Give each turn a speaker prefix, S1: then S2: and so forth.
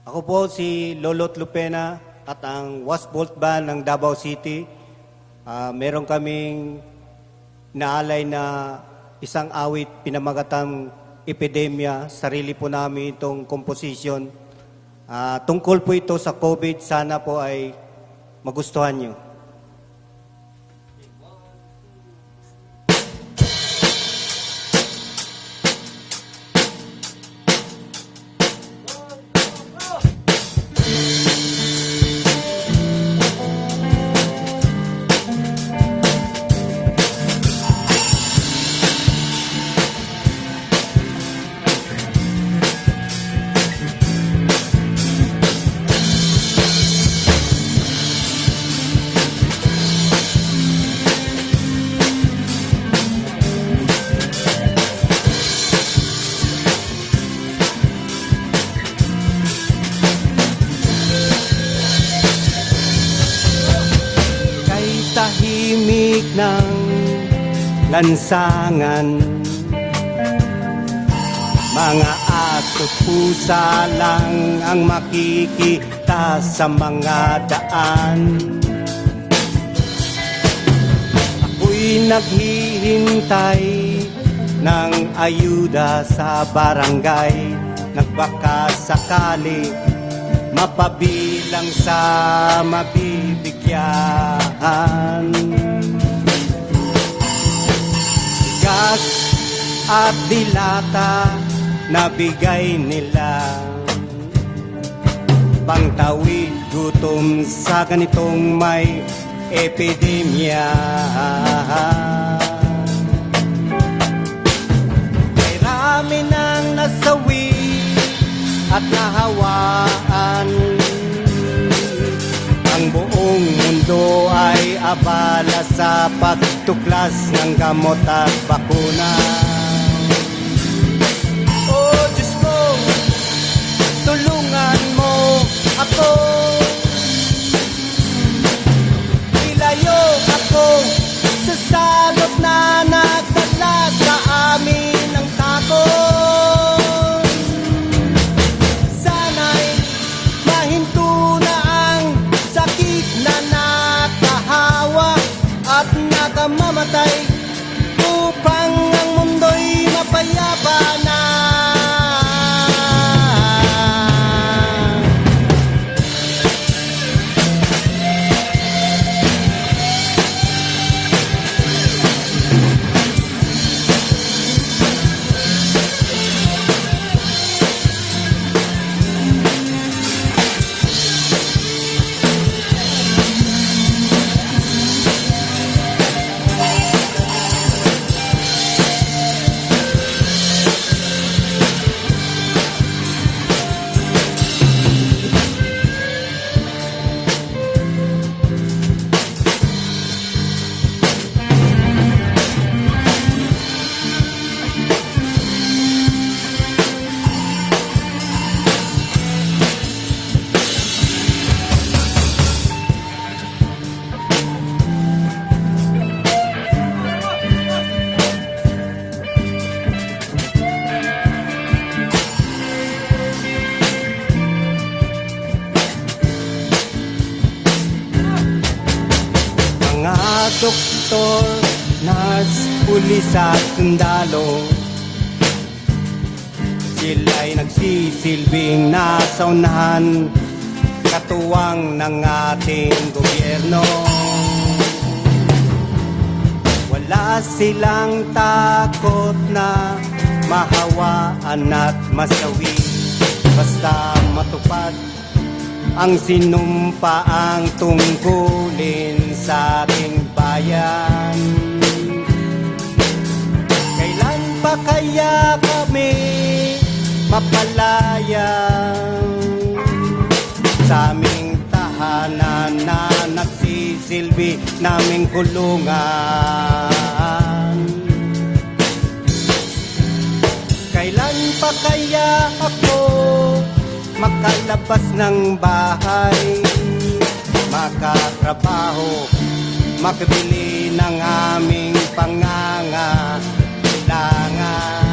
S1: Ako po si Lolot Lupena at ang Wasbolt Band ng Davao City. Meron kaming naalay na isang awit pinamagatang epidemya. Sarili po namin itong composition. Tungkol po ito sa COVID. Sana po ay magustuhan nyo. Tahimik ng lansangan, mga aso pusa lang ang makikita sa mga daan. Ako'y naghihintay ng ayuda sa barangay, nagbaka sakali mapabilang sa mabibigyan. Bigas at dilata na bigay nila, pangtawid gutom sa ganitong may epidemya. May rami ng nasawi at nahawaan. Ang buong mundo ay abala sa pagtuklas ng gamot at bakuna. Oh Diyos ko, tulungan mo ako. Ilayo ako sa salot na nagdala sa amin ng takot. Mamatay upang ang mundo'y mapayapa na. Doktor, nurse, pulis at sundalo, sila'y nagsisilbing nasa unahan, katuwang ng ating gobyerno. Wala silang takot na mahawaan at masawi, basta matupad ang sinumpaang tungkulin sa ating bayan. Kailan pa kaya kami mapalaya sa aming tahanan na nagsisilbi naming kulungan? Kailan pa kaya ako makalabas ng bahay, makatrabaho, makabili ng aming pangangailangan?